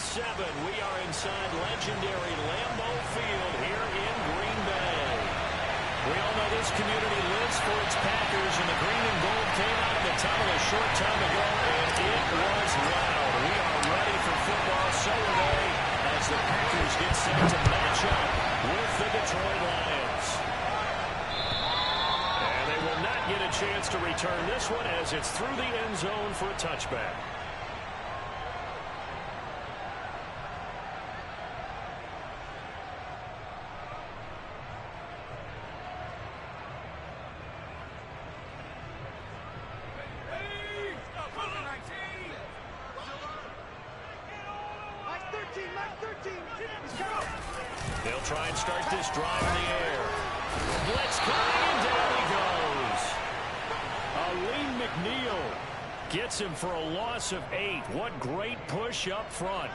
We are inside legendary Lambeau Field here in Green Bay. We all know this community lives for its Packers, and the green and gold came out of the tunnel a short time ago, and it was loud. We are ready for football, so are they, as the Packers get set to match up with the Detroit Lions. And they will not get a chance to return this one as it's through the end zone for a touchback. They'll try and start this drive in the air. Blitz coming, and down he goes. Alim McNeil gets him for a loss of 8. What great push up front.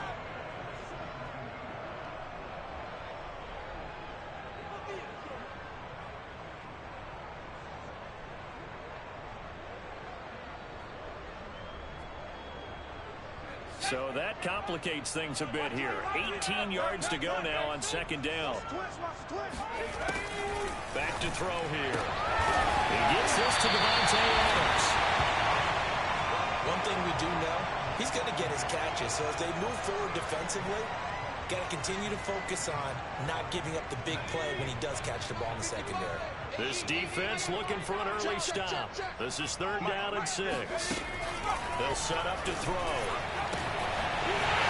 So that complicates things a bit here. 18 yards to go now on second down. Back to throw here. He gets this to Devontae Adams. One thing we do know, he's going to get his catches. So as they move forward defensively, got to continue to focus on not giving up the big play when he does catch the ball in the secondary. This defense looking for an early stop. This is 3rd down and 6. They'll set up to throw.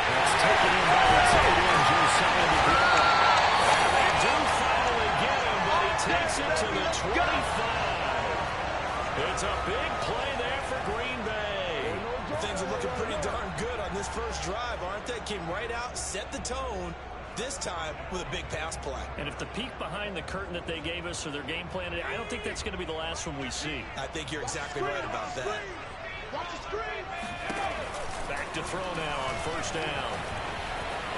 It's taken in by the tight end, Josiah DeGuara. And they do finally get him, but he takes it to the 25. It's a big play there for Green Bay. Things are looking pretty darn good on this first drive, aren't they? Came right out, set the tone, this time with a big pass play. And if the peek behind the curtain that they gave us or their game plan today, I don't think that's going to be the last one we see. I think you're exactly right about that. Watch the screen. Back to throw now on 1st down.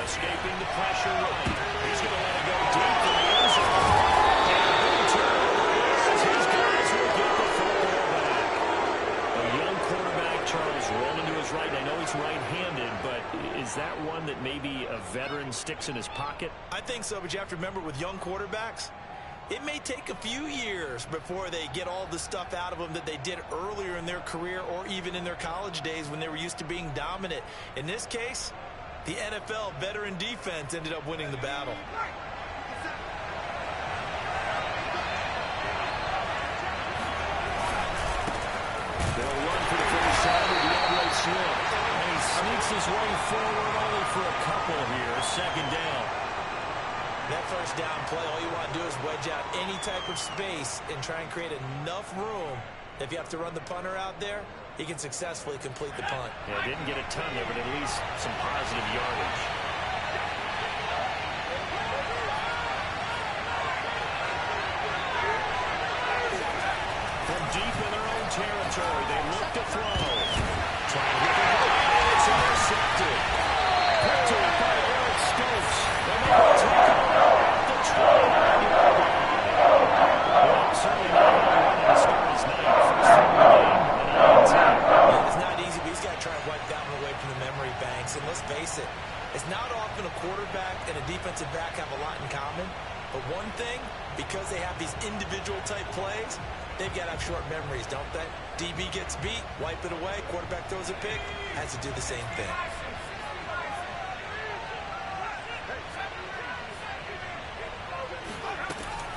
Escaping the pressure right. He's going to let it go deep in the end zone. And a big turnover as his guys will get the football back. A young quarterback, Charles, rolling to his right. I know he's right-handed, but is that one that maybe a veteran sticks in his pocket? I think so, but you have to remember with young quarterbacks, it may take a few years before they get all the stuff out of them that they did earlier in their career or even in their college days when they were used to being dominant. In this case, the NFL veteran defense ended up winning the battle. They'll run for the first time with the outright slip. And he sneaks his way forward only for a couple here. 2nd down. That first down play, all you want to do is wedge out any type of space and try and create enough room. If you have to run the punter out there, he can successfully complete the punt. Yeah, didn't get a ton there, but at least some positive yardage. From deep in their own territory, they look to throw. Trying to hit the ball, and it's intercepted. Picked up by Eric Stokes. And they will take it at the 29-yard line. Well, certainly not how he wanted to start his night. First time in the game, and 9-10. It's not easy, but he's got to try and wipe that one away from the memory banks. And let's face it, it's not often a quarterback and a defensive back have a lot in common. But one thing, because they have these individual type plays, they've got to have short memories, don't they? DB gets beat, wipe it away, quarterback throws a pick, has to do the same thing.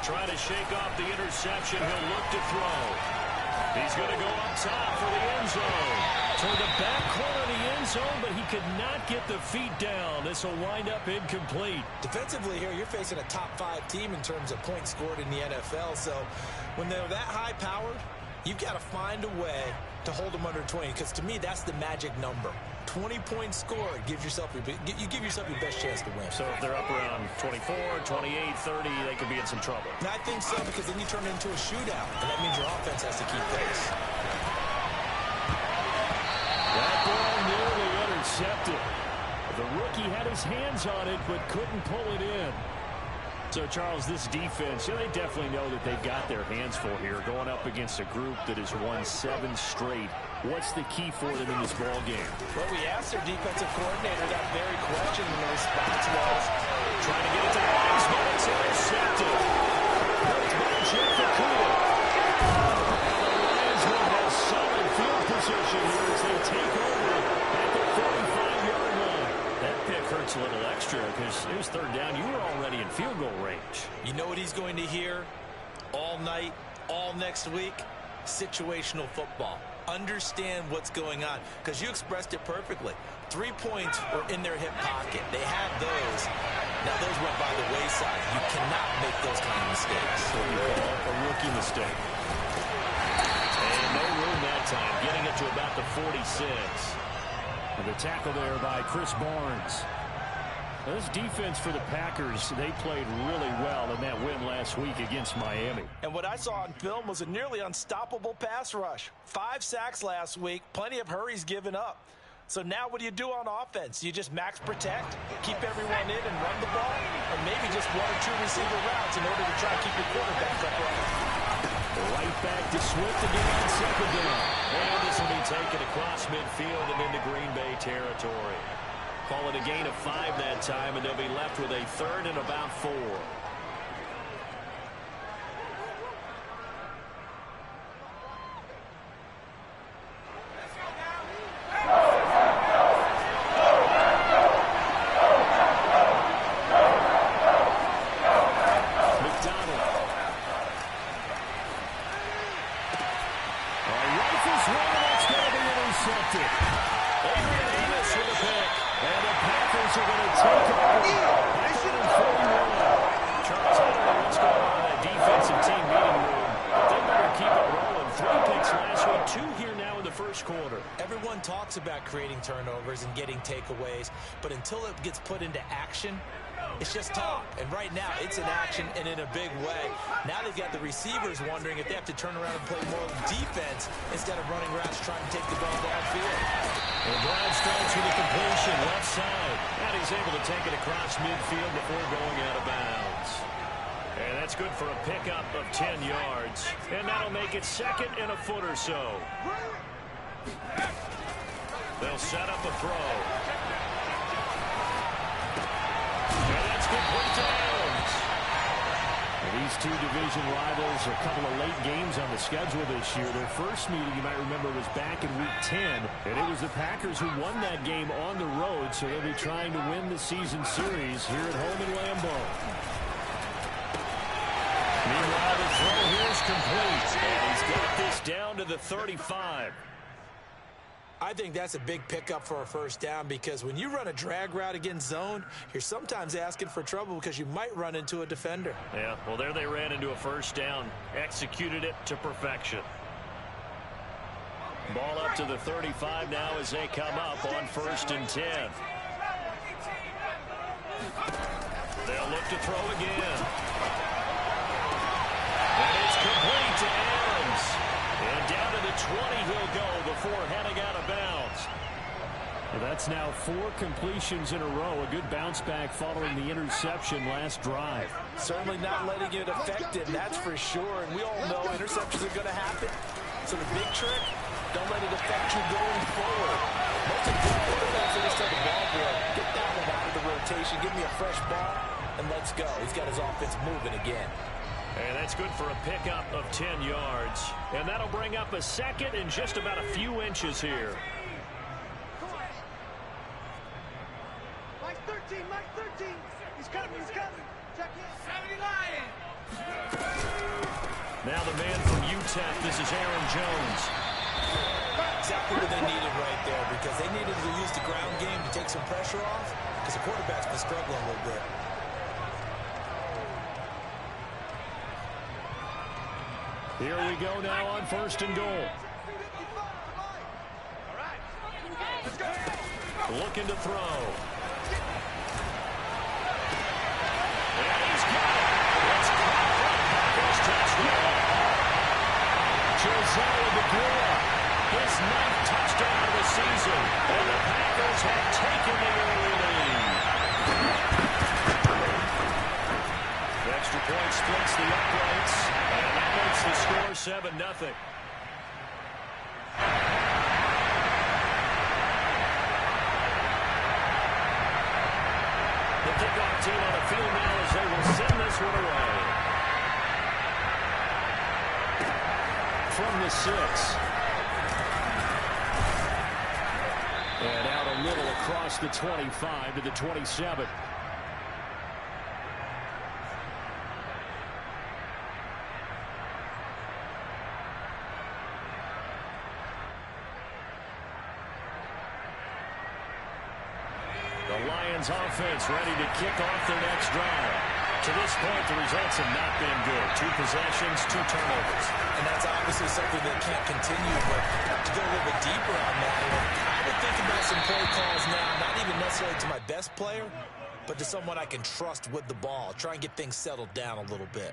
Trying to shake off the interception. He'll look to throw. He's going to go up top for the end zone. Toward the back corner of the end zone, but he could not get the feet down. This will wind up incomplete. Defensively here, you're facing a top-5 team in terms of points scored in the NFL. So when they're that high-powered, you've got to find a way to hold them under 20. Because to me, that's the magic number. 20 points scored, you give yourself your best chance to win. So if they're up around 24, 28, 30, they could be in some trouble. And I think so, because then you turn it into a shootout, and that means your offense has to keep pace. That ball nearly intercepted. The rookie had his hands on it, but couldn't pull it in. So, Charles, this defense, they definitely know that they've got their hands full here, going up against a group that has won 7 straight What's the key for them in this ball game? Well, we asked their defensive coordinator that very question, and the response was trying to get it to the Lions, but it's intercepted. It's by Jeff Okuda. And the Lions will have solid field position here as they take over at the 45-yard line. That pick hurts a little extra because it was third down. You were already in field goal range. You know what he's going to hear all night, all next week? Situational football. Understand what's going on, because you expressed it perfectly. 3 points were in their hip pocket. They had those. Now those went by the wayside. You cannot make those kind of mistakes. So you call a rookie mistake. And no room that time, getting it to about the 46. And the tackle there by Chris Barnes. This defense for the Packers, they played really well in that win last week against Miami. And what I saw on film was a nearly unstoppable pass rush. 5 sacks last week, plenty of hurries given up. So now what do you do on offense? You just max protect, keep everyone in and run the ball, or maybe just 1 or 2 receiver routes in order to try to keep your quarterback upright. Right back to Swift again on second down. And this will be taken across midfield and into Green Bay territory. Call it a gain of 5 that time, and they'll be left with a third and about 4. Everyone talks about creating turnovers and getting takeaways, but until it gets put into action, it's just talk. And right now, it's in action and in a big way. Now they've got the receivers wondering if they have to turn around and play more defense instead of running routes trying to take the ball downfield. And Brown starts with a completion left side. And he's able to take it across midfield before going out of bounds. And that's good for a pickup of 10 yards. And that'll make it second and a foot or so. They'll set up a throw. And that's complete to Adams. These two division rivals, a couple of late games on the schedule this year. Their first meeting, you might remember, was back in Week 10. And it was the Packers who won that game on the road, so they'll be trying to win the season series here at home in Lambeau. Meanwhile, the throw here is complete. And he's got this down to the 35. I think that's a big pickup for a first down, because when you run a drag route against zone, you're sometimes asking for trouble because you might run into a defender. Yeah, well, there they ran into a first down. Executed it to perfection. Ball up to the 35 now as they come up on 1st and 10. They'll look to throw again. And it's complete to Adams. And down to the 20 he'll go before heading out of bounds. Well, that's now 4 completions in a row. A good bounce back following the interception last drive. Certainly not letting it affect him, that's for sure. And we all know interceptions are going to happen. So the big trick, don't let it affect you going forward. Most of the good quarterbacks in this type of ball boy, get down and out of the rotation, give me a fresh ball, and let's go. He's got his offense moving again. And that's good for a pickup of 10 yards. And that'll bring up a second and just about a few inches here. Mike 13, Mike 13. He's coming, he's coming. Check in. 70 Lions. Now the man from UTEP, this is Aaron Jones. Exactly what they needed right there, because they needed to use the ground game to take some pressure off, because the quarterback's been struggling a little bit. Here we go now on 1st and goal. Looking to throw. And he's got it. It's caught. First touchdown. Josiah DeGuara, his 9th touchdown of the season. And the Packers have taken the early lead. The extra point splits the uprights. And that makes the score 7-0. kickoff team on the field now as they will send this one away. From the 6. And out a little across the 25 to the 27. The Lions offense ready to kick off their next drive. To this point, the results have not been good. 2 possessions, 2 turnovers. And that's obviously something that can't continue, but to go a little bit deeper on that, I would think about some play calls now, not even necessarily to my best player, but to someone I can trust with the ball. Try and get things settled down a little bit.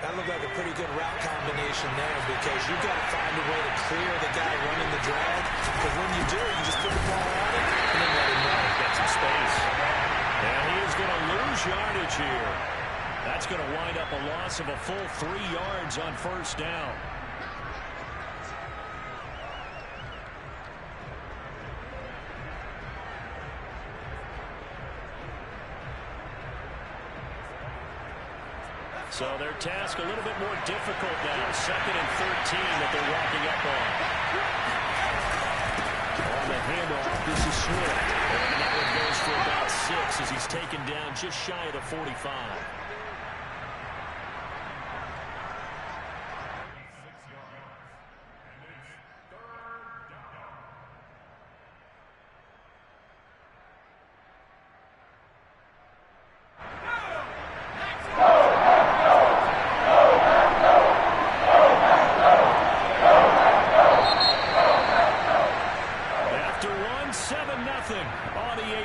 That looked like a pretty good route combination there because you've got to find a way to clear the guy running the drag. Because when you do, you just put the ball on it and then let him know. Get some space. And he is going to lose yardage here. That's going to wind up a loss of a full 3 yards on first down. So their task a little bit more difficult now. 2nd and 13 that they're walking up on. On the handoff, this is Swift. And that one goes for about 6 as he's taken down just shy of the 45.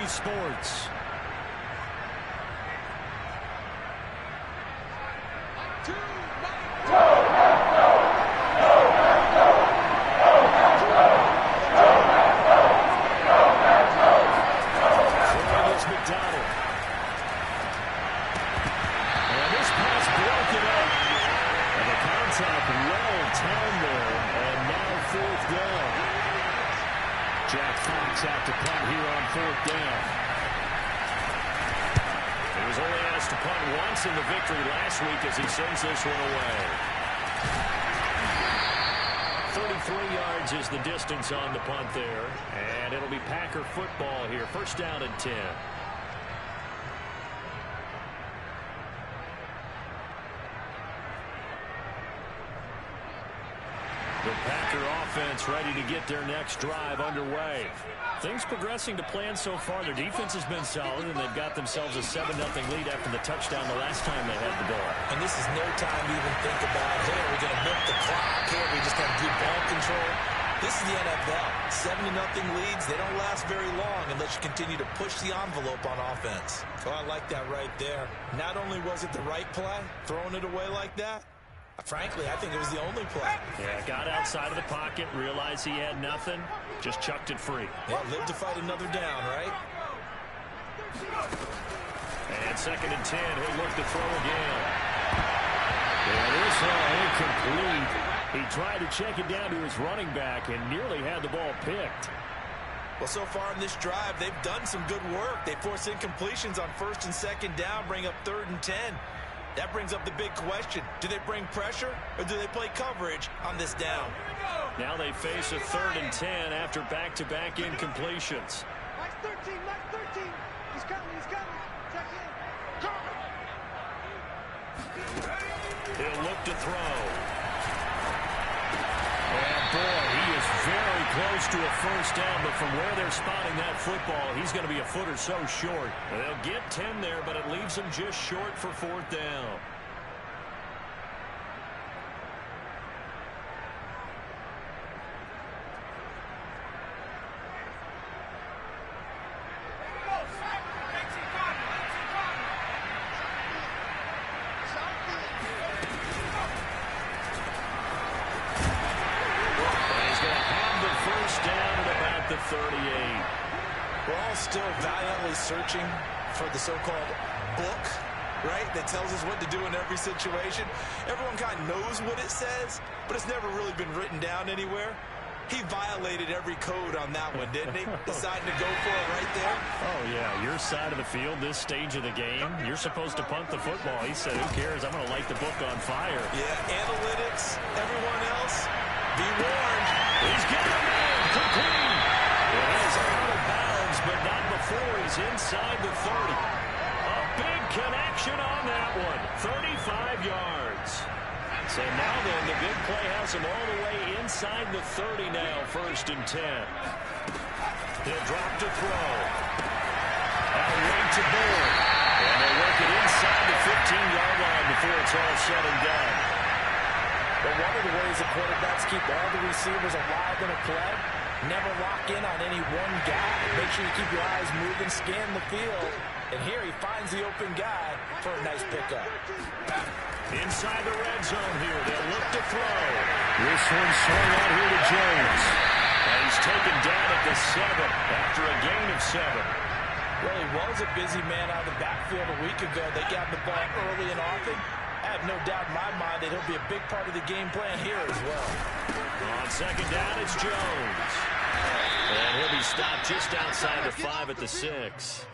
Sports. Jack Fox out to punt here on 4th down. He was only asked to punt once in the victory last week as he sends this one away. 33 yards is the distance on the punt there. And it'll be Packer football here. 1st down and 10. The Packer offense ready to get their next drive underway. Things progressing to plan so far. Their defense has been solid, and they've got themselves a 7-0 lead after the touchdown the last time they had the ball. And this is no time to even think about, hey, are we going to milk the clock? Hey, we just have good ball control. This is the NFL. 7-0 leads, they don't last very long unless you continue to push the envelope on offense. So I like that right there. Not only was it the right play, throwing it away like that, frankly, I think it was the only play. Yeah, got outside of the pocket, realized he had nothing, just chucked it free. Yeah, live to fight another down, right? And 2nd and 10, he'll look to throw again. And this one incomplete. He tried to check it down to his running back and nearly had the ball picked. Well, so far in this drive, they've done some good work. They force incompletions on 1st and 2nd down, bring up 3rd and 10. That brings up the big question. Do they bring pressure or do they play coverage on this down? Now they face a 3rd and 10 after back-to-back incompletions. Mike 13, Mike 13. He's coming, he's coming. Check in. He'll look to throw. And boy, he is very close to a 1st down, but from where they're spotting that football, he's going to be a foot or so short. They'll get 10 there, but it leaves them just short for 4th down. The 38. We're all still valiantly searching for the so-called book, right, that tells us what to do in every situation. Everyone kind of knows what it says, but it's never really been written down anywhere. He violated every code on that one, didn't he? Deciding to go for it right there. Oh, yeah, your side of the field, this stage of the game, you're supposed to punt the football. He said, who cares? I'm going to light the book on fire. Yeah, analytics, everyone else, be warned. He's got him in, complete. It is out of bounds, but not before he's inside the 30. A big connection on that one, 35 yards. So now then, the big play has him all the way inside the 30 now, 1st and 10. He'll drop to throw. Out right to board. And they'll work it inside the 15-yard line before it's all said and done. But one of the ways the quarterbacks keep all the receivers alive in a play, never lock in on any one guy. Make sure you keep your eyes moving, scan the field. And here he finds the open guy for a nice pickup. Inside the red zone here. They'll look to throw. This one's swung out here to Jones. And he's taken down at the 7 after a gain of 7. Well, he was a busy man out of the backfield a week ago. They got him the ball early and often. I have no doubt in my mind that he'll be a big part of the game plan here as well. On 2nd down, it's Jones. And he'll be stopped just outside the 5 at the 6.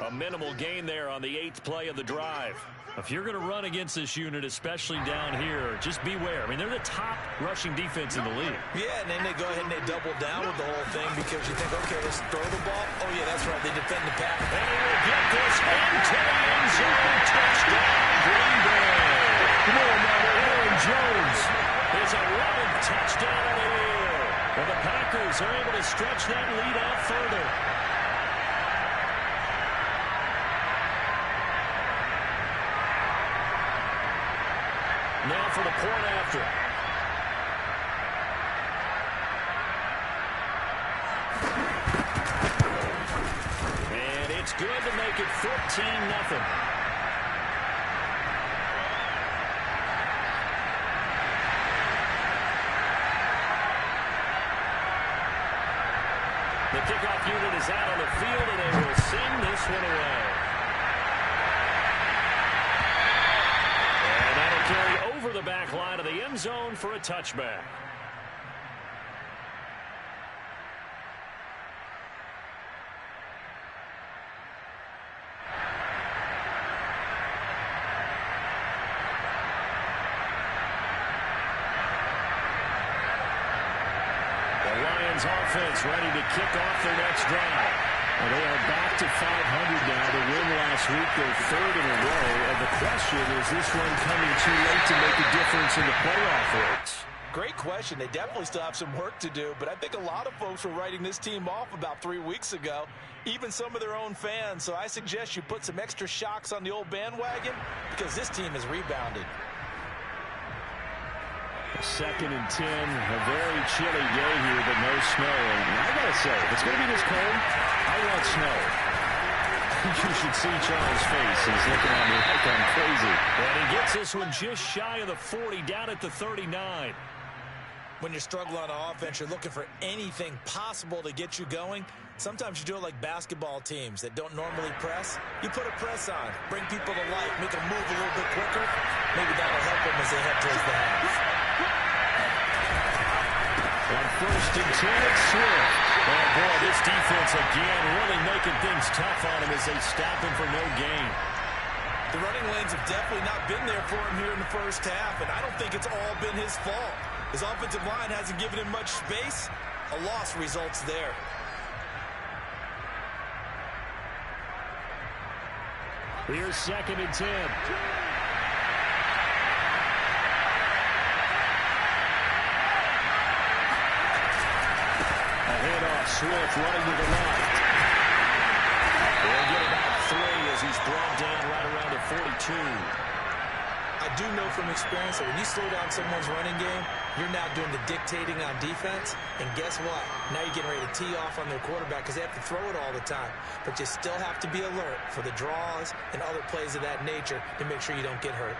A minimal gain there on the 8th play of the drive. If you're going to run against this unit, especially down here, just beware. I mean, they're the top rushing defense in the league. Yeah, and then they go ahead and they double down with the whole thing because you think, okay, let's throw the ball. Oh, yeah, that's right. They defend the pass. And he will get this into the end zone. Touchdown, Green Bay. Come on now, Aaron Jones. His 11th touchdown of the year. And the Packers are able to stretch that lead out further. Now for the point after. And it's good to make it 14-0. The kickoff unit is out on the field, and they will send this one away. And that'll carry over the back line of the end zone for a touchback. Offense ready to kick off their next drive. Well, they are back to 500 now. The win last week, their 3rd in a row. And the question is this one coming too late to make a difference in the playoff race? Great question. They definitely still have some work to do, but I think a lot of folks were writing this team off about 3 weeks ago, even some of their own fans. So I suggest you put some extra shocks on the old bandwagon because this team has rebounded. 2nd and 10, a very chilly day here, but no snow. And I gotta say, if it's going to be this cold, I want snow. You should see Charles' face. He's looking at me like I'm crazy. And he gets this one just shy of the 40, down at the 39. When you're struggling on offense, you're looking for anything possible to get you going. Sometimes you do it like basketball teams that don't normally press. You put a press on, bring people to life, make them move a little bit quicker. Maybe that'll help them as they head towards the half. On 1st and 10, it's Swift. Oh, boy, this defense again really making things tough on him as they stop him for no gain. The running lanes have definitely not been there for him here in the first half, and I don't think it's all been his fault. His offensive line hasn't given him much space. A loss results there. Here's 2nd and 10. Swift running to the left. They'll get about 3 as he's brought down right around the 42. I do know from experience that when you slow down someone's running game, you're now doing the dictating on defense. And guess what? Now you're getting ready to tee off on their quarterback because they have to throw it all the time. But you still have to be alert for the draws and other plays of that nature to make sure you don't get hurt.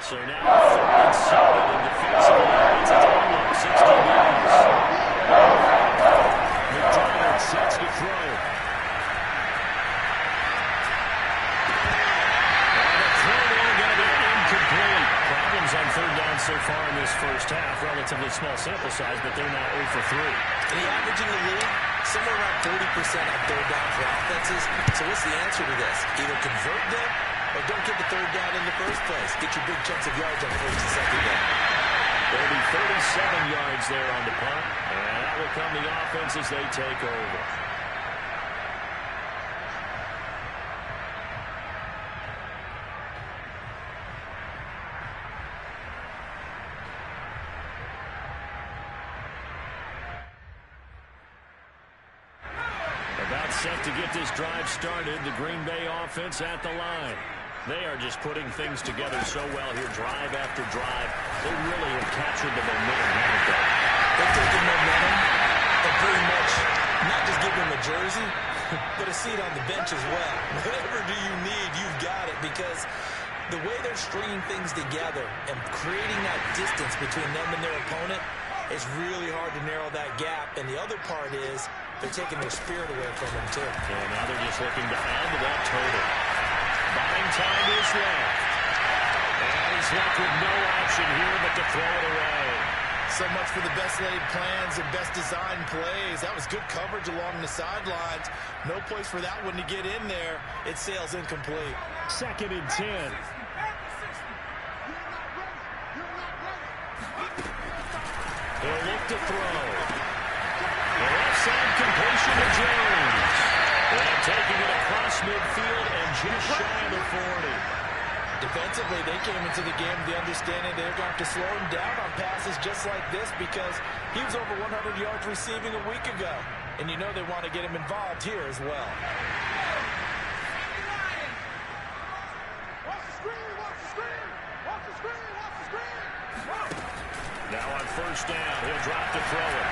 So now 3rd and 7 in defensively. It's a total of 60 yards. McDonald sets to throw. And the throw there going to be incomplete. Problems on 3rd down so far in this first half. Relatively small sample size, but they're now 0 for 3. And the average in the league, somewhere around 40% on third down for offenses. So what's the answer to this? Either convert them or don't get the third down in the first place. Get your big chunks of yards on first and second down. There'll be 37 yards there on the punt. And that will come the offense as they take over. About set to get this drive started. The Green Bay offense at the line. They are just putting things together so well here, drive after drive. They really have captured the momentum, haven't they? They're taking momentum and pretty much not just giving them a jersey, but a seat on the bench as well. Whatever do you need, you've got it, because the way they're stringing things together and creating that distance between them and their opponent, it's really hard to narrow that gap. And the other part is they're taking their spirit away from them, too. And now they're just looking to add to that total. Buying time is left. And he's left with no option here but to throw it away. So much for the best laid plans and best designed plays. That was good coverage along the sidelines. No place for that one to get in there. It sails incomplete. 2nd and 10. He'll look to throw. The left side completion to Jones. And taking it across midfield and just shy of the 40. Defensively, they came into the game with the understanding they're going to have to slow him down on passes just like this, because he was over 100 yards receiving a week ago. And you know they want to get him involved here as well. Now on first down, he'll drop to throw it.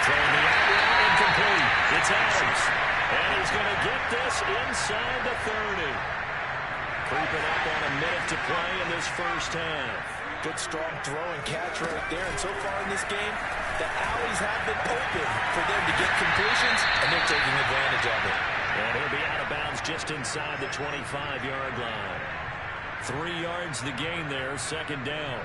Throwing the out route, incomplete. It's Adams. And he's going to get this inside the 30. Creeping up on a minute to play in this first half. Good strong throw and catch right there. And so far in this game, the alleys have been open for them to get completions, and they're taking advantage of it. And he'll be out of bounds just inside the 25-yard line. 3 yards the gain there, 2nd down.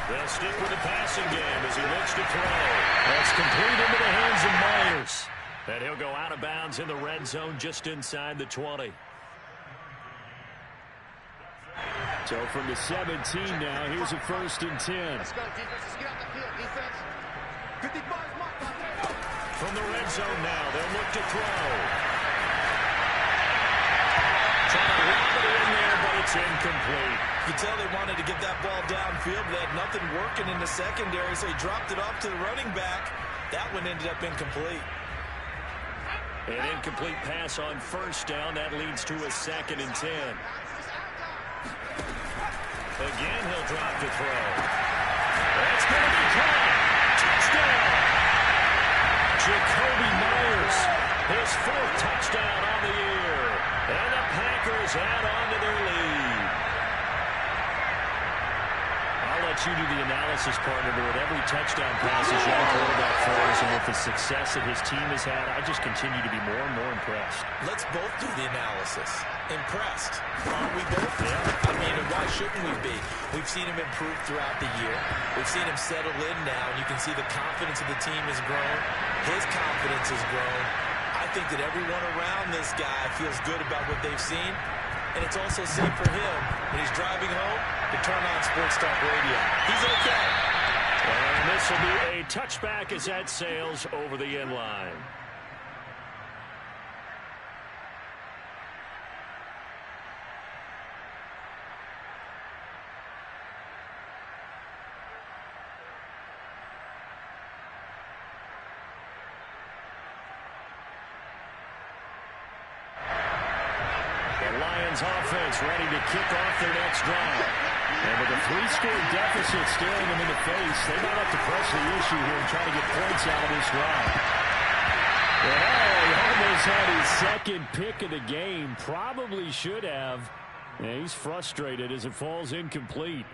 They'll stick with the passing game as he looks to throw. That's complete into the hands of Myers. And he'll go out of bounds in the red zone just inside the 20. So from the 17 now, here's a 1st and 10. Let's go, defense. Let's get out the field, defense. 55 mark. From the red zone now, they'll look to throw. Trying to lob it in there, but it's incomplete. You can tell they wanted to get that ball downfield. They had nothing working in the secondary, so he dropped it off to the running back. That one ended up incomplete. An incomplete pass on first down. That leads to a 2nd and 10. Again, he'll drop to throw. That's going to be caught. Touchdown. Jacoby Myers, his 4th touchdown on the year. And the Packers add on to their lead. I'll let you do the analysis, partner, but with every touchdown pass his young quarterback throws and with the success that his team has had, I just continue to be more and more impressed. Let's both do the analysis. Impressed. Aren't we both? Yeah. I mean, why shouldn't we be? We've seen him improve throughout the year. We've seen him settle in now, and you can see the confidence of the team has grown. His confidence has grown. I think that everyone around this guy feels good about what they've seen, and it's also safe for him when he's driving home to turn on Sports Talk Radio. He's okay. And this will be a touchback as that sails over the end line. Lions offense ready to kick off their next drive. And with a 3-score deficit staring them in the face, they might have to press the issue here and try to get points out of this drive. Oh, he almost had his 2nd pick of the game. Probably should have. And he's frustrated as it falls incomplete.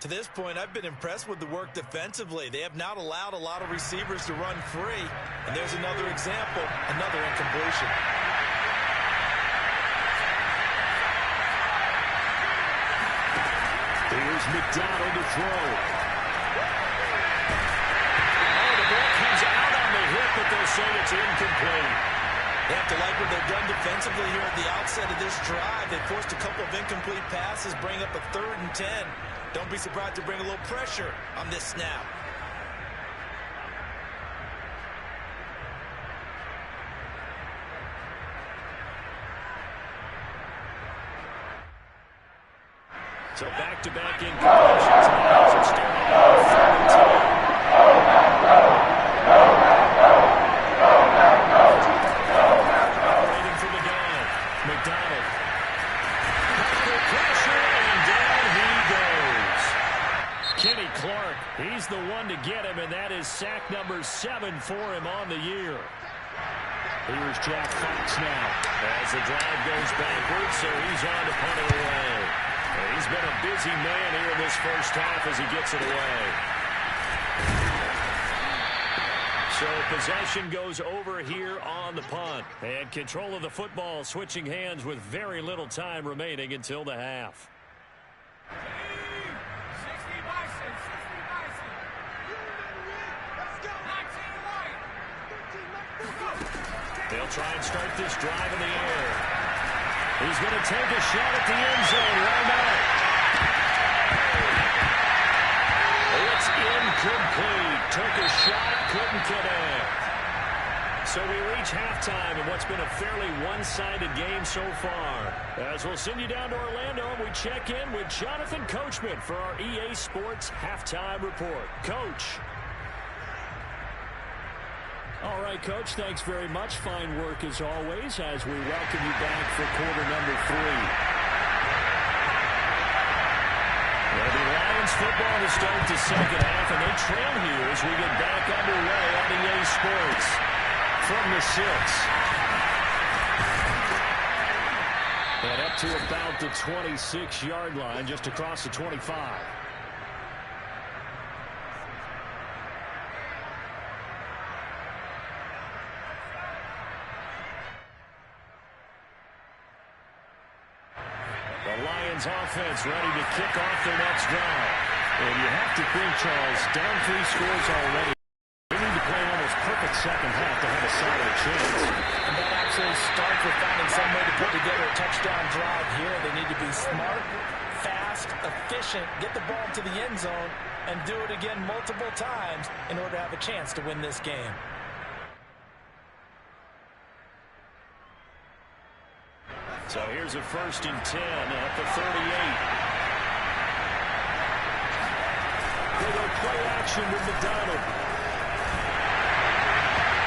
To this point, I've been impressed with the work defensively. They have not allowed a lot of receivers to run free. And there's another example, another incompletion. Here's McDonald to throw. Oh, the ball comes out on the hit, but they'll say it's incomplete. They have to like what they've done defensively here at the outset of this drive. They forced a couple of incomplete passes, bring up a 3rd and 10. Don't be surprised to bring a little pressure on this snap. So back-to-back incompletions now as it's starting out 3rd and 10. Waiting for the down. McDonald. Tackle pressure, and down he goes. Kenny Clark, he's the one to get him, and that is sack number 7 for him on the year. Here's Jack Fox now as the drive goes backwards, so he's on to punt it away. He's been a busy man here in this first half as he gets it away. So possession goes over here on the punt. And control of the football switching hands with very little time remaining until the half. They'll try and start this drive in the air. He's going to take a shot at the end zone. Why not? It's incomplete. Took a shot, couldn't connect. So we reach halftime in what's been a fairly one-sided game so far. As we'll send you down to Orlando, we check in with Jonathan Coachman for our EA Sports Halftime Report. Coach. All right, Coach, thanks very much. Fine work as always as we welcome you back for quarter number 3. It'll be Lions football to start the second half, and they trail here as we get back underway on EA Sports from the 6. And up to about the 26-yard line, just across the 25. Offense ready to kick off their next drive. And you have to think, Charles, down 3 scores already. They need to play an almost perfect second half to have a solid chance. And that actually starts with finding some way to put together a touchdown drive here. They need to be smart, fast, efficient, get the ball to the end zone, and do it again multiple times in order to have a chance to win this game. So here's a 1st and 10 at the 38. They go play action with McDonald.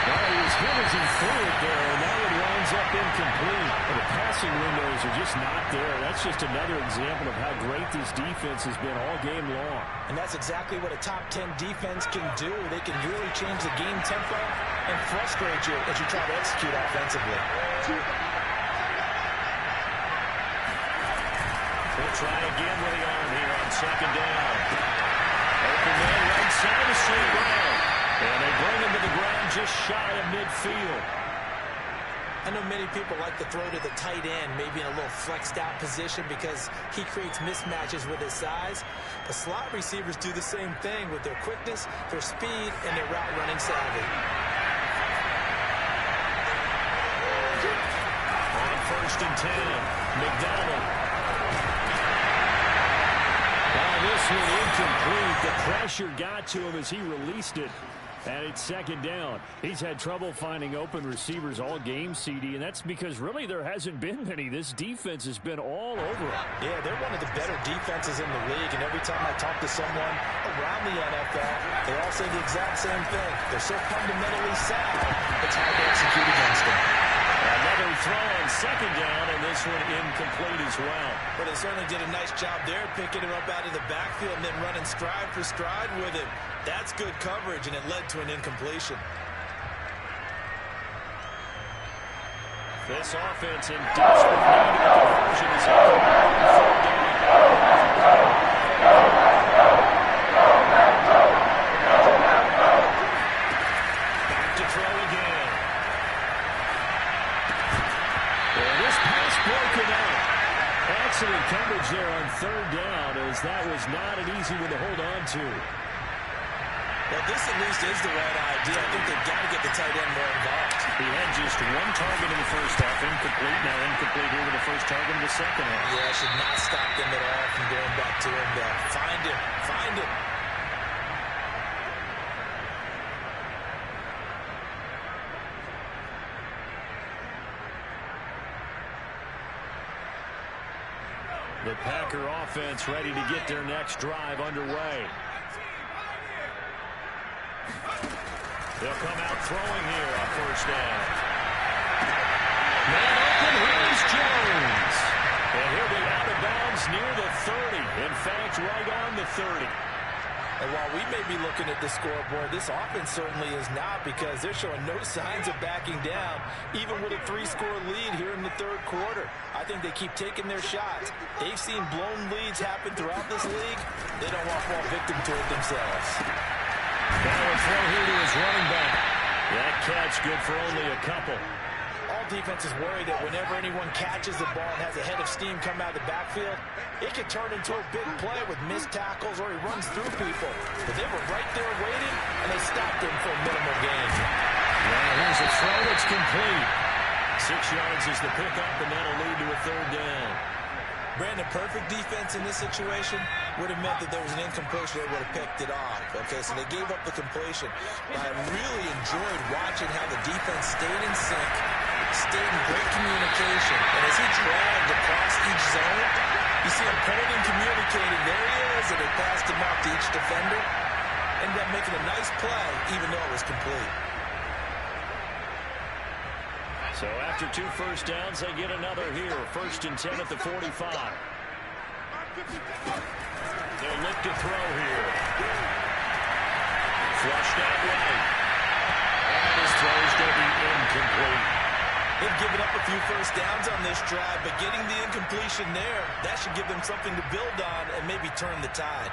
Well, he was hit as he threw it there, and now it winds up incomplete. The passing windows are just not there. That's just another example of how great this defense has been all game long. And that's exactly what a top 10 defense can do. They can really change the game tempo and frustrate you as you try to execute offensively. They'll try again with the arm here on 2nd down. Open man right side of St. Brown. And they bring him to the ground just shy of midfield. I know many people like to throw to the tight end, maybe in a little flexed out position because he creates mismatches with his size. The slot receivers do the same thing with their quickness, their speed, and their route running savvy. On 1st and 10, McDonald. This one incomplete. The pressure got to him as he released it. And it's 2nd down. He's had trouble finding open receivers all game, CD, and that's because really there hasn't been many. This defense has been all over him. Yeah, they're one of the better defenses in the league, and every time I talk to someone around the NFL, they all say the exact same thing. They're so fundamentally sound, it's hard to execute against them. Another throw on 2nd down, and this one incomplete as well. But they certainly did a nice job there, picking him up out of the backfield and then running stride for stride with him. That's good coverage, and it led to an incompletion. This offense in desperate need of conversion is on 3rd down. Well, this at least is the right idea. I think they've got to get the tight end more involved. He had just one target in the first half, incomplete. Now incomplete here with the first target in the second half. Yeah, should not stop them at all from going back to him, though. Find him. Find him. The Packer offense ready to get their next drive underway. They'll come out throwing here on first down. Man open, here's Jones. And he'll be out of bounds near the 30. In fact, right on the 30. And while we may be looking at the scoreboard, this offense certainly is not, because they're showing no signs of backing down, even with a 3-score lead here in the third quarter. I think they keep taking their shots. They've seen blown leads happen throughout this league. They don't want to fall victim to it themselves. Now a throw here to his running back. That catch good for only a couple. All defenses worry that whenever anyone catches the ball and has a head of steam come out of the backfield, it can turn into a big play with missed tackles or he runs through people. But they were right there waiting, and they stopped him for a minimal gain. Now here's a throw that's complete. 6 yards is the pickup, and that'll lead to a third down. Brandon, perfect defense in this situation would have meant that there was an incompletion. They would have picked it off. Okay, so they gave up the completion. But I really enjoyed watching how the defense stayed in sync, stayed in great communication. And as he dragged across each zone, you see him pointing, communicating. There he is, and they passed him off to each defender. Ended up making a nice play, even though it was complete. So after 2 first downs, they get another here. 1st and 10 at the 45. They'll look to throw here. Flushed out right. And his throw's going to be incomplete. They've given up a few first downs on this drive, but getting the incompletion there, that should give them something to build on and maybe turn the tide.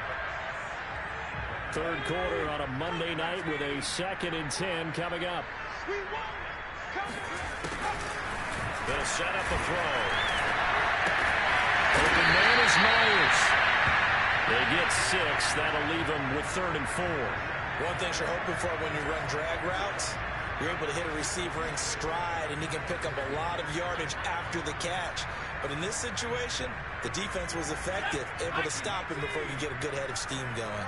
Third quarter on a Monday night with a 2nd and 10 coming up. They'll set up a throw. Open man is Myers. They get 6. That'll leave them with 3rd and 4. One thing you're hoping for when you run drag routes, you're able to hit a receiver in stride, and he can pick up a lot of yardage after the catch. But in this situation, the defense was effective, able to stop him before he could get a good head of steam going.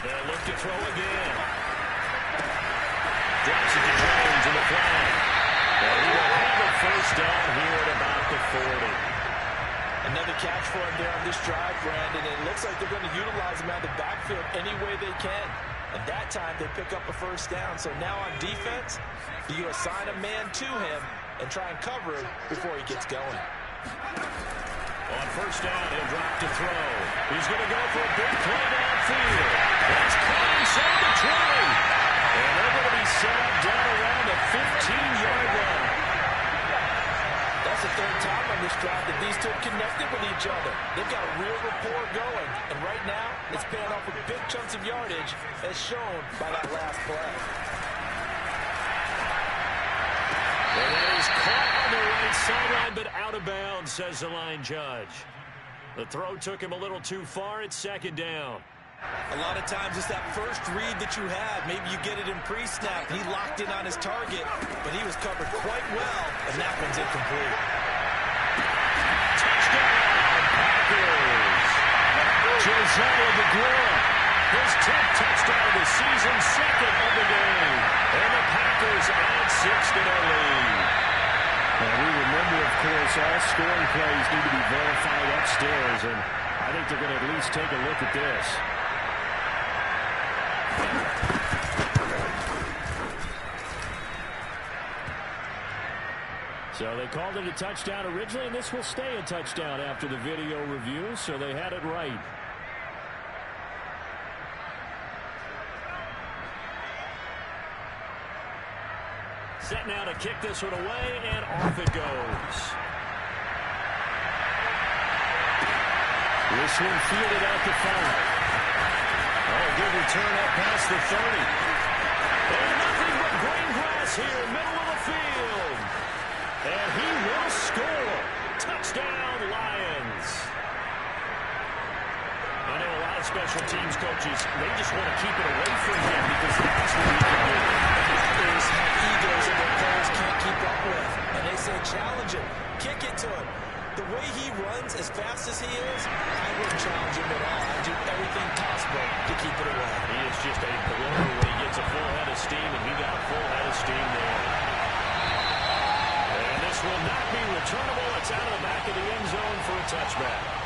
They'll look to throw again. Drops it to Jones in the flag. And he will have a first down here at about the 40. Another catch for him there on this drive, Brandon. It looks like they're going to utilize him out of the backfield any way they can. And that time they pick up a first down. So now on defense, you assign a man to him and try and cover it before he gets going. On first down, he'll drop to throw. He's going to go for a big play downfield. That's caught inside the 20. And they're going to be set up down around the 15-yard line. That's the 3rd time on this drive that these two have connected with each other. They've got a real rapport going. And right now, it's paying off with big chunks of yardage, as shown by that last play. And that is caught on the right sideline, but out of bounds, says the line judge. The throw took him a little too far. It's 2nd down. A lot of times it's that first read that you have. Maybe you get it in pre-snap. He locked in on his target, but he was covered quite well, and that one's incomplete. Touchdown, Packers! Josiah DeGuara, his 10th touchdown of the season, 2nd of the game. And the Packers add 6 to their lead. Now we remember, of course, all scoring plays need to be verified upstairs, and I think they're going to at least take a look at this. So they called it a touchdown originally, and this will stay a touchdown after the video review, so they had it right. Set now to kick this one away, and off it goes. This one fielded out to 5. Oh, good return up past the 30. And nothing but green grass here, middle of the field. And he will score. Touchdown, Lions. And it allows special teams coaches, they just want to keep it away from him because that's what he can do. There's egos that their players can't keep up with. And they say, challenge him. Kick it to him. The way he runs, as fast as he is, I wouldn't challenge him at all. I'd do everything possible to keep it away. He is just a blower when he gets a full head of steam, and he got a full head of steam there. And this will not be returnable. It's out of the back of the end zone for a touchback.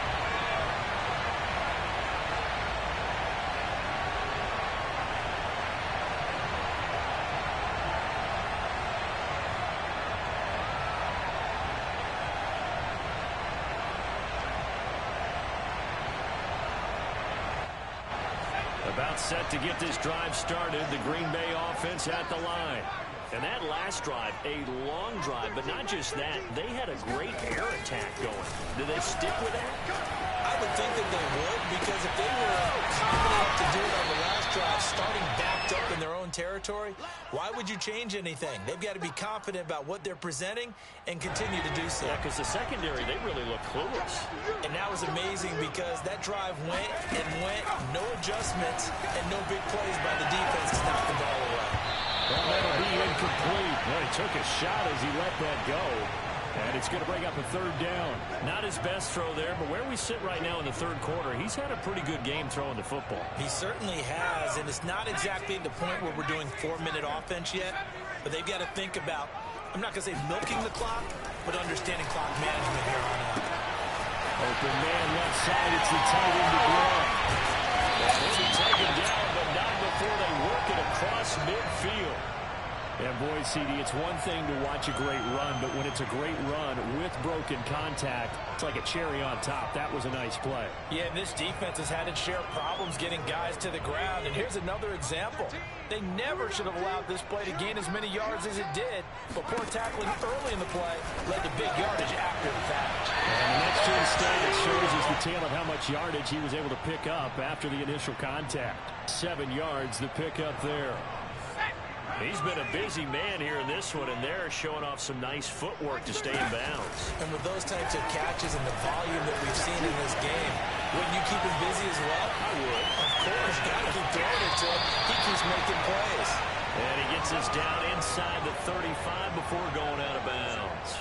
About set to get this drive started. The Green Bay offense at the line. And that last drive, a long drive, but not just that. They had a great air attack going. Do they stick with that? I would think that they would, because if they were confident enough to do it on the last drive, starting backed up in their own territory, why would you change anything? They've got to be confident about what they're presenting and continue to do so. Yeah, because the secondary, they really look clueless. And that was amazing because that drive went and went, no adjustments, and no big plays by the defense to knock the ball away. Well, that'll be incomplete. Well, he took a shot as he let that go. And it's going to bring up a third down. Not his best throw there, but where we sit right now in the third quarter, he's had a pretty good game throwing the football. He certainly has, and it's not exactly at the point where we're doing 4-minute offense yet, but they've got to think about, I'm not going to say milking the clock, but understanding clock management here on out. Open man left side, it's the tight end to Brown. He'll be taken down, but not before they work it across midfield. And boy, CD, it's one thing to watch a great run, but when it's a great run with broken contact, it's like a cherry on top. That was a nice play. Yeah, and this defense has had its share of problems getting guys to the ground. And here's another example. They never should have allowed this play to gain as many yards as it did, but poor tackling early in the play led to big yardage after the fact. And the next gen stat it shows is the tale of how much yardage he was able to pick up after the initial contact. 7 yards, the pickup there. He's been a busy man here in this one, and they're showing off some nice footwork to stay in bounds. And with those types of catches and the volume that we've seen in this game, wouldn't you keep him busy as well? I would. Of course, got to keep throwing it to him. He keeps making plays. And he gets us down inside the 35 before going out of bounds.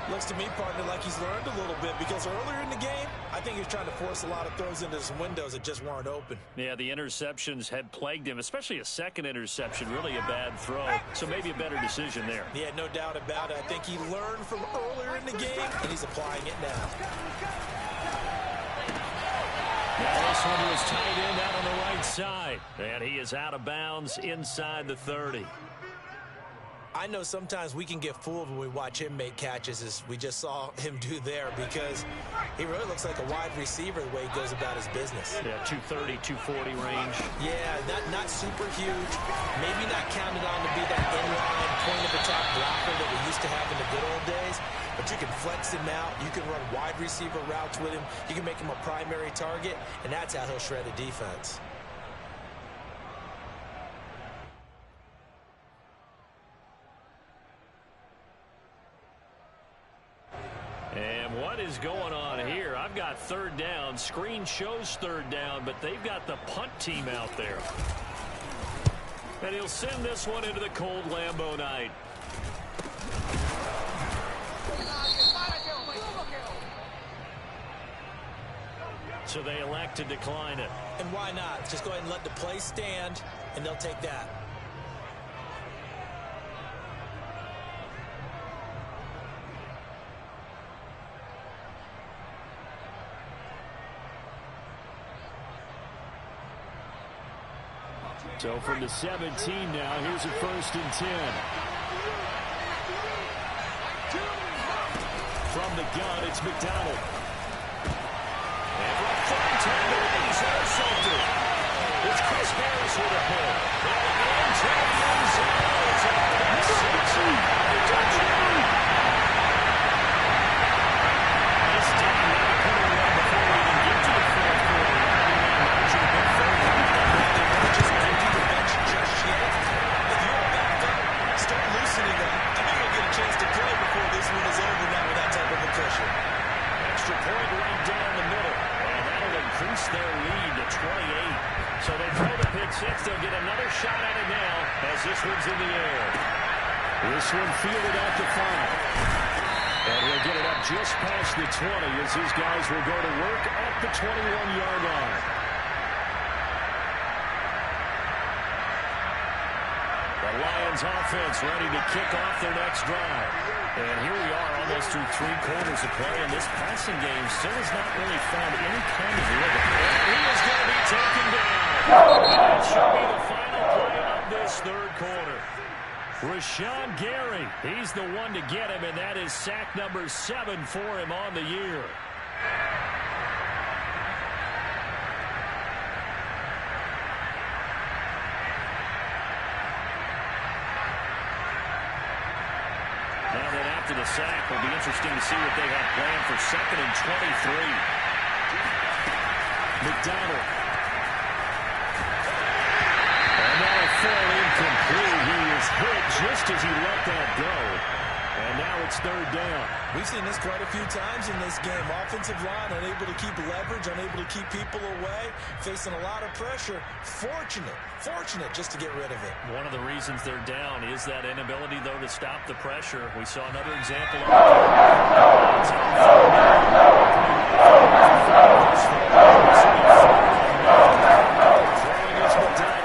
Looks to me, partner, like he's learned a little bit, because earlier in the game, I think he was trying to force a lot of throws into some windows that just weren't open. Yeah, the interceptions had plagued him, especially a second interception, really a bad throw. So maybe a better decision there. Yeah, no doubt about it. I think he learned from earlier in the game, and he's applying it now. Now this one to his tight end out on the right side. And he is out of bounds inside the 30. I know sometimes we can get fooled when we watch him make catches, as we just saw him do there, because he really looks like a wide receiver the way he goes about his business. Yeah, 230, 240 range. Yeah, not super huge. Maybe not counted on to be that inline point-of-attack blocker that we used to have in the good old days, but you can flex him out. You can run wide receiver routes with him. You can make him a primary target, and that's how he'll shred a defense. And what is going on here? I've got third down. Screen shows third down, but they've got the punt team out there. And he'll send this one into the cold Lambeau night. So they elect to decline it. And why not? Just go ahead and let the play stand, and they'll take that. So from the 17 now, here's a 1st and 10. From the gun, it's McDonald. And from front tackle, he's also through. It's Chris Harris with a pull. And into the end zone. It's a pass. Touchdown. This did not put it away before we even get to the fourth quarter. Margin a bit further. Just empty the bench just yet. If you're a backup, start loosening up. I think you'll get a chance to play before this one is over now with that type of a cushion. Extra point right down the middle. And that'll increase their 6. They'll get another shot at it now as this one's in the air. This one fielded out to 5. And he'll get it up just past the 20 as his guys will go to work at the 21-yard line. The Lions offense ready to kick off their next drive. And here we are almost through 3 quarters of play, and this passing game still has not really found any kind of rhythm. And he is going to be taken down. That should be the final play of this third quarter. Rashawn Gary, he's the one to get him, and that is sack number 7 for him on the year. Now then, after the sack, it'll be interesting to see what they have planned for 2nd and 23. McDonald. And that'll fall incomplete. He was hit just as he let that go. And now it's 3rd down. We've seen this quite a few times in this game. Offensive line unable to keep leverage, unable to keep people away, facing a lot of pressure. Fortunate just to get rid of it. One of the reasons they're down is that inability, though, to stop the pressure. We saw another example of Throwing is McDonald.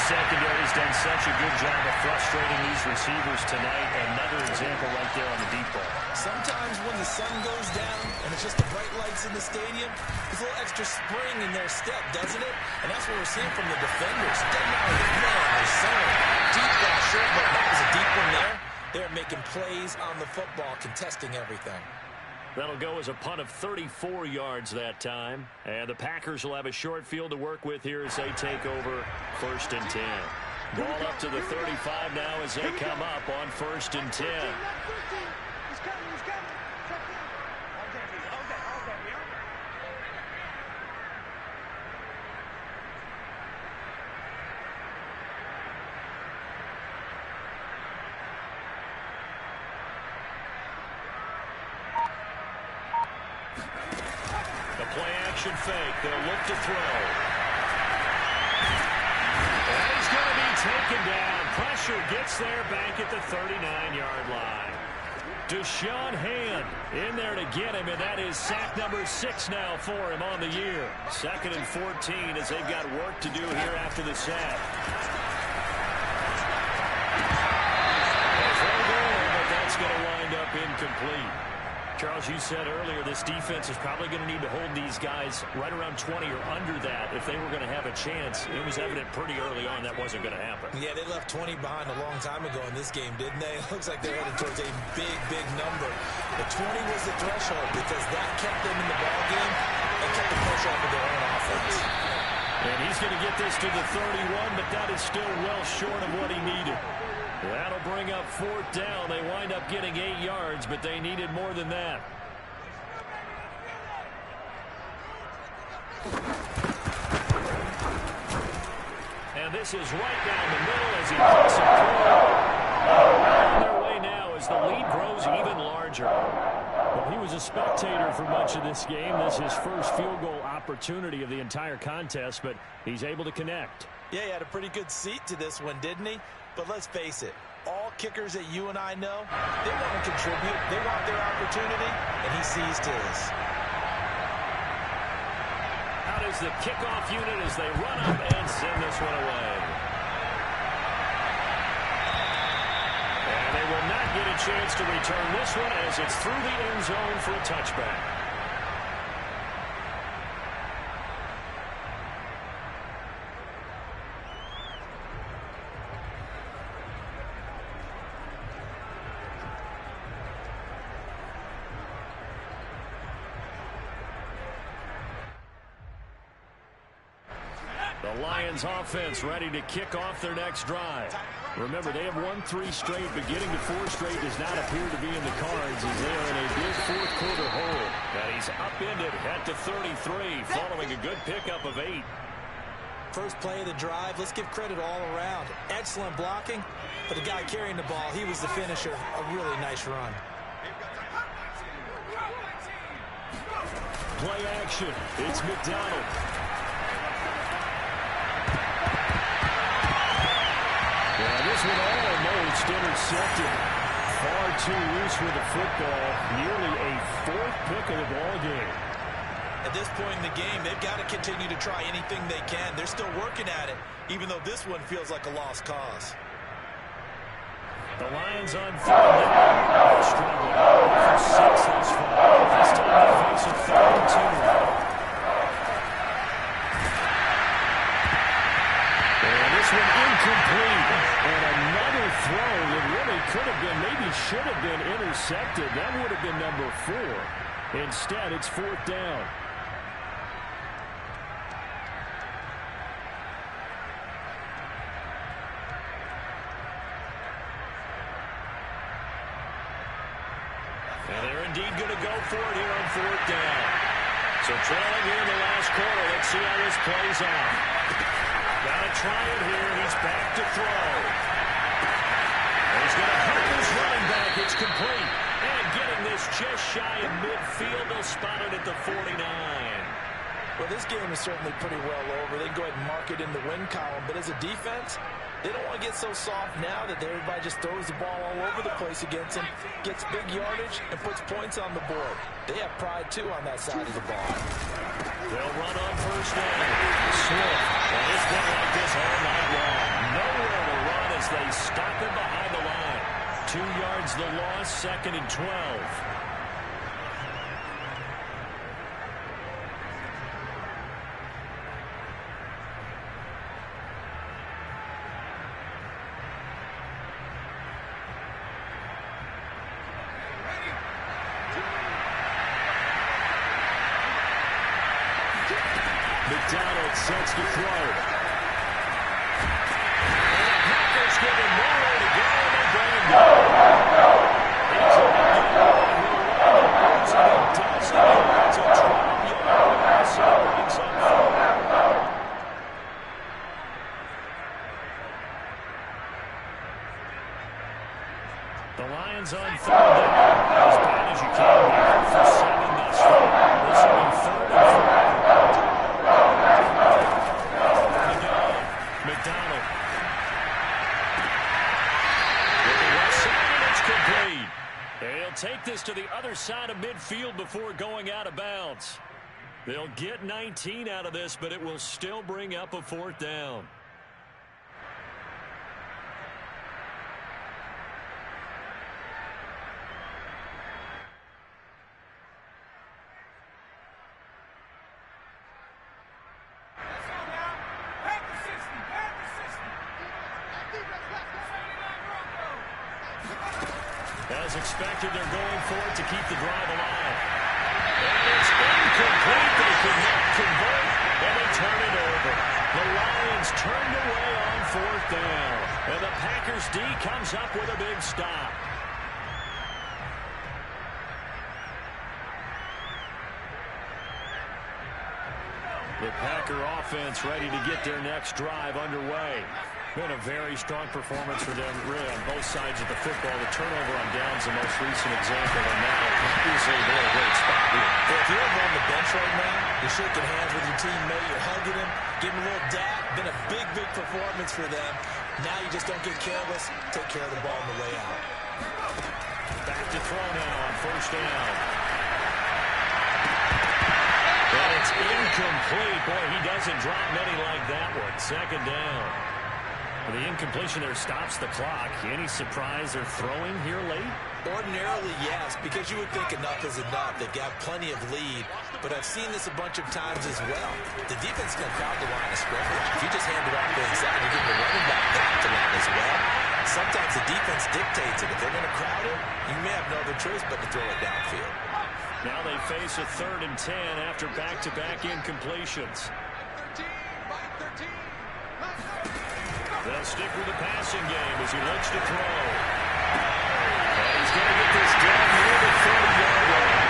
Secondary's done such a good job of frustrating these receivers tonight. Another example right there on the deep ball. Sometimes when the sun goes down and it's just the bright lights in the stadium, there's a little extra spring in their step, doesn't it? And that's what we're seeing from the defenders. Doesn't matter the man, they're saying deep ball, short ball. That was a deep one there. They're making plays on the football, contesting everything. That'll go as a punt of 34 yards that time. And the Packers will have a short field to work with here as they take over 1st and 10. Ball up to the 35 now as they come up on 1st and 10. He's coming. Check in. Okay. Play-action fake. They'll look to throw. And he's going to be taken down. Pressure gets there back at the 39-yard line. Deshaun Hand in there to get him, and that is sack number 6 now for him on the year. 2nd and 14 as they've got work to do here after the sack. But that's going to wind up incomplete. Charles, you said earlier this defense is probably going to need to hold these guys right around 20 or under that if they were going to have a chance. It was evident pretty early on that wasn't going to happen. Yeah, they left 20 behind a long time ago in this game, didn't they? It looks like they're headed towards a big number. But 20 was the threshold because that kept them in the ballgame and kept the pressure off of their own offense. And he's going to get this to the 31, but that is still well short of what he needed. That'll bring up 4th down. They wind up getting 8 yards, but they needed more than that. And this is right down the middle as he puts it through. On their way now as the lead grows even larger. Well, he was a spectator for much of this game. This is his first field goal opportunity of the entire contest, but he's able to connect. Yeah, he had a pretty good seat to this one, didn't he? But let's face it, all kickers that you and I know, they want to contribute. They want their opportunity, and he seized his. Out is the kickoff unit as they run up and send this one away. And they will not get a chance to return this one as it's through the end zone for a touchback. The Lions offense ready to kick off their next drive. Remember, they have won 3 straight, but getting to 4 straight does not appear to be in the cards as they are in a big fourth quarter hole. And he's upended at the 33 following a good pickup of 8. First play of the drive, let's give credit all around. Excellent blocking, but the guy carrying the ball, he was the finisher. A really nice run. play action. It's McDonald. Yeah, this one almost intercepted. Far too loose with the football. Nearly a fourth pick of the ball game. At this point in the game, they've got to continue to try anything they can. They're still working at it, even though this one feels like a lost cause. The Lions on third down. They're struggling. For 6 thus far. This time they face a 3rd and 2. And this one incomplete. And another throw that really could have been, maybe should have been intercepted. That would have been number 4. Instead, it's 4th down. And they're indeed going to go for it here on 4th down. So trailing here in the last quarter. Let's see how this plays out. Got to try it here. He's back to throw. And he's going to help his running back. It's complete. And getting this just shy of midfield. They'll spot it at the 49. Well, this game is certainly pretty well over. They can go ahead and mark it in the win column. But as a defense, they don't want to get so soft now that everybody just throws the ball all over the place against them, gets big yardage, and puts points on the board. They have pride, too, on that side of the ball. They'll run on 1st down. Swift. And it's been like this all night long. Nowhere to run as they stop him behind the line. 2 yards the loss, 2nd and 12. McDonald sets to throw. And the Packers give him more way to go, and they bring him down. He's on the line. He'll wind up losing a dozen yards, a 12-yard loss, and brings up 4. The Lions on 3rd down. As bad as you can be for 7 thus far. This will be 3rd and 4. McDonald. With the left side, and it's complete. They'll take this to the other side of midfield before going out of bounds. They'll get 19 out of this, but it will still bring up a 4th down. As expected, they're going for it to keep the drive alive. And it's incomplete. They could not convert, and they turn it over. The Lions turned away on 4th down. And the Packers D comes up with a big stop. The Packer offense ready to get their next drive underway. Been a very strong performance for them, really, on both sides of the football. The turnover on downs, the most recent example, and now obviously they're a great spot here. If you're over on the bench right now, you're shaking hands with your teammate, you're hugging him, giving him a little dap. Been a big, big performance for them. Now you just don't get careless. Take care of the ball on the way out. Back to throw now on 1st down. And it's incomplete. Boy, he doesn't drop many like that one. 2nd down. The incompletion there stops the clock. Any surprise they're throwing here late? Ordinarily, yes, because you would think enough is enough. They've got plenty of lead, but I've seen this a bunch of times as well. The defense is going to crowd the line of scrimmage. If you just hand it off to the inside, you're getting the running back back to line as well. Sometimes the defense dictates it. If they're going to crowd it, you may have no other choice but to throw it downfield. Now they face a 3rd and 10 after back-to-back incompletions. They'll stick with the passing game as he looks to throw. And he's going to get this down near the 30-yard line.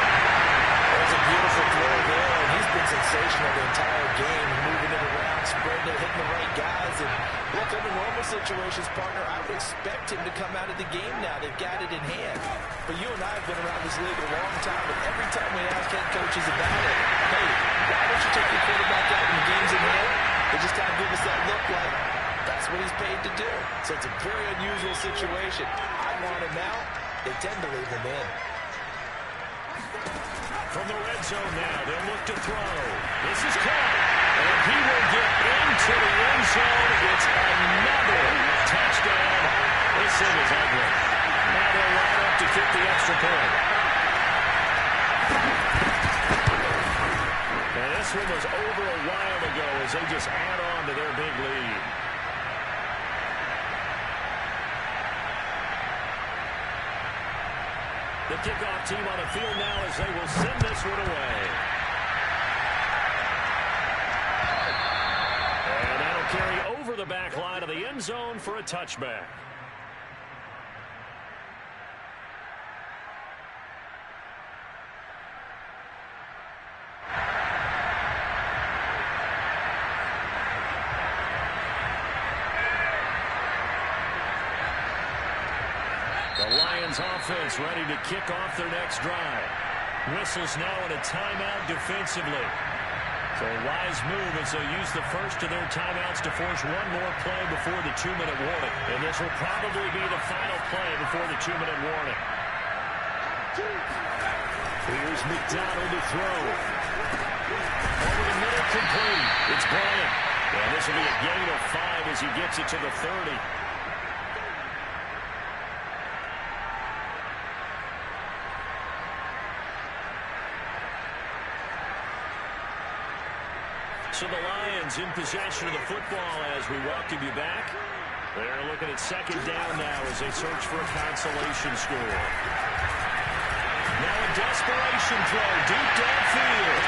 That's a beautiful throw there, and he's been sensational the entire game, moving it around, spreading it, hitting the right guys. And look, under normal situations, partner, I would expect him to come out of the game now. They've got it in hand. But you and I have been around this league a long time, but every time we ask head coaches about it, hey, why don't you take your quarterback out in the games in hand? They just kind of give us that look like that's what he's paid to do. So it's a very unusual situation. I want him out. They tend to leave him in. From the red zone now, they'll look to throw. This is caught. And he will get into the end zone. It's another touchdown. This thing is ugly. Now they'll line up to kick the extra point. And this one was over a while ago as they just add on to their big lead. The kickoff team on the field now as they will send this one away. And that'll carry over the back line of the end zone for a touchback. The Lions offense ready to kick off their next drive. Whistles now in a timeout defensively. So a wise move as they use the first of their timeouts to force one more play before the 2-minute warning. And this will probably be the final play before the 2-minute warning. Here's McDonald to throw. Over the middle, complete. It's Bryant. And this will be a gain of 5 as he gets it to the 30. So the Lions in possession of the football as we welcome you back. They're looking at second down now as they search for a consolation score. Now a desperation throw deep downfield.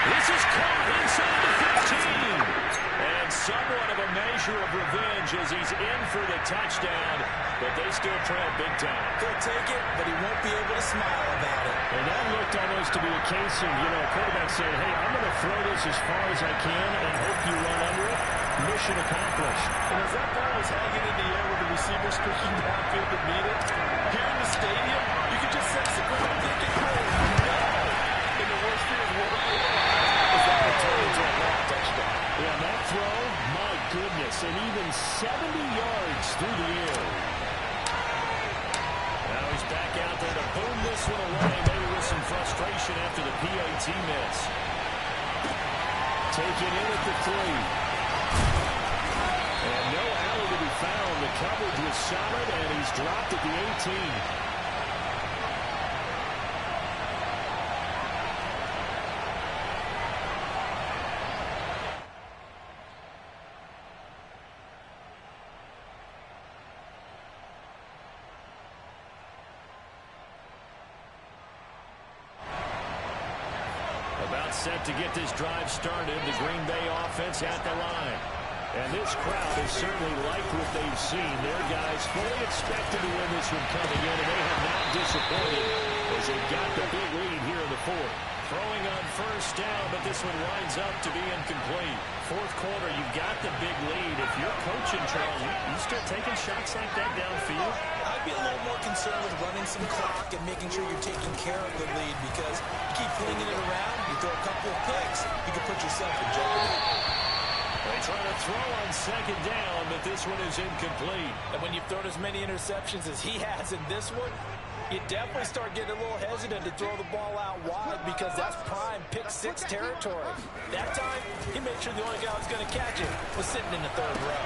This is caught inside the 15. And somewhat of a measure of revenge as he's in for the touchdown, but they still trail big time. He'll take it, but he won't be able to smile about it. And that looked almost to be a case of, a quarterback saying, hey, I'm going to throw this as far as I can and hope you run under it. Mission accomplished. And as that ball was hanging in the air with the receiver pushing downfield to meet it, here in the stadium, you could just sense the crowd thinking, oh, no! In the worst fear of what is that would turn into a long touchdown. Yeah, that throw, my goodness, and even 70 yards through the air. Now he's back out there to boom this one away, maybe with some frustration after the PAT miss. Taken in at the 3. And no alley to be found. The coverage was solid, and he's dropped at the 18. About set to get this drive started, the Green Bay offense at the line. And this crowd has certainly liked what they've seen. Their guys fully expected to win this one coming in, and they have not disappointed as they've got the big lead here in the fourth. Throwing on first down, but this one winds up to be incomplete. Fourth quarter, you've got the big lead. If you're coaching, Charles, you start taking shots like that downfield? I'd be a little more concerned with running some clock and making sure you're taking care of the lead, because you keep flinging it around, you throw a couple of picks, you can put yourself in jeopardy. They try to throw on second down, but this one is incomplete. And when you've thrown as many interceptions as he has in this one, you definitely start getting a little hesitant to throw the ball out wide, because that's prime pick-6 territory. That time, he made sure the only guy who was going to catch it was sitting in the third row.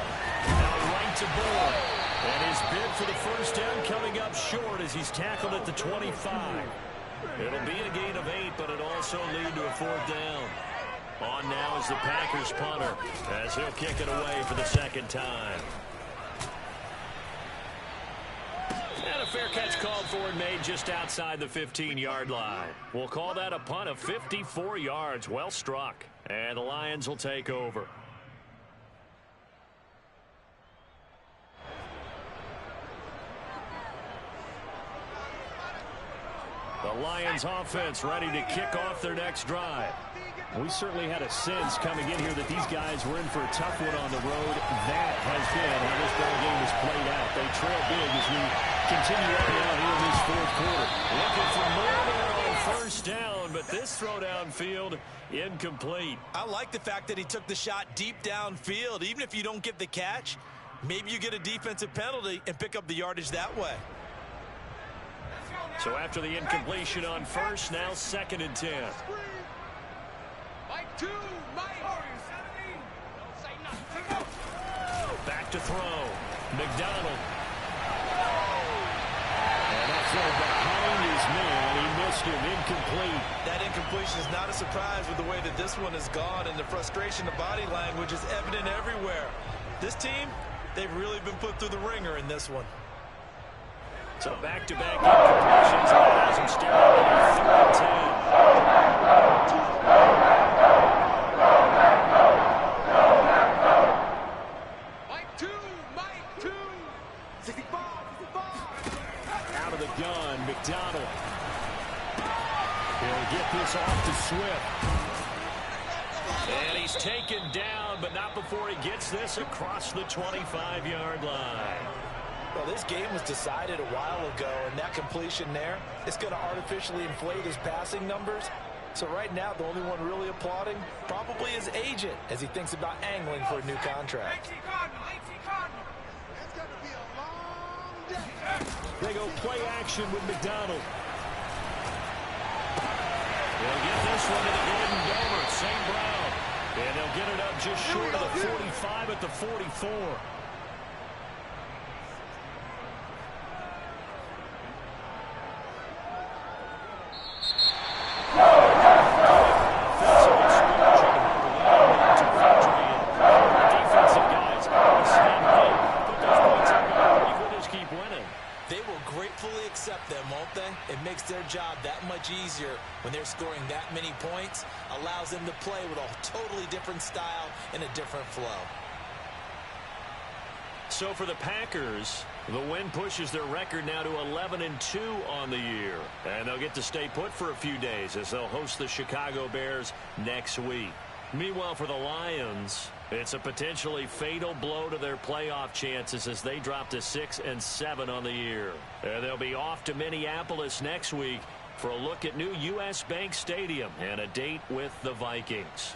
Now right to Bourne. And his bid for the first down coming up short as he's tackled at the 25. It'll be a gain of 8, but it also lead to a fourth down. On now is the Packers punter as he'll kick it away for the second time. And a fair catch called for and made just outside the 15-yard line. We'll call that a punt of 54 yards. Well struck. And the Lions will take over. The Lions offense ready to kick off their next drive. We certainly had a sense coming in here that these guys were in for a tough one on the road. That has been how this ball game has played out. They trail big as we continue on here in this fourth quarter. Looking for more there on first down, but this throw downfield incomplete. I like the fact that he took the shot deep downfield. Even if you don't get the catch, maybe you get a defensive penalty and pick up the yardage that way. So after the incompletion on first, now 2nd and 10. Mike 2, Mike. Back to throw. McDonald. And that throw behind his man. He missed him. Incomplete. That incompletion is not a surprise with the way that this one has gone, and the frustration of body language is evident everywhere. This team, they've really been put through the ringer in this one. So back-to-back incompletions allows him to stay on 3rd and 2, Mike 2. 65. out of the gun. McDonald. He'll get this off to Swift. And he's taken down, but not before he gets this across the 25-yard line. Well, this game was decided a while ago, and that completion there is going to artificially inflate his passing numbers. So right now, the only one really applauding probably his agent as he thinks about angling for a new contract. That's going to be a long day. They go play action with McDonald. They'll get this one to the Gordon Dover, St. Brown. And they'll get it up just short of the 45 at the 44. It makes their job that much easier when they're scoring that many points, allows them to play with a totally different style and a different flow. So for the Packers, the win pushes their record now to 11-2 on the year. And they'll get to stay put for a few days as they'll host the Chicago Bears next week. Meanwhile, for the Lions, it's a potentially fatal blow to their playoff chances as they drop to 6-7 on the year. And they'll be off to Minneapolis next week for a look at new U.S. Bank Stadium and a date with the Vikings.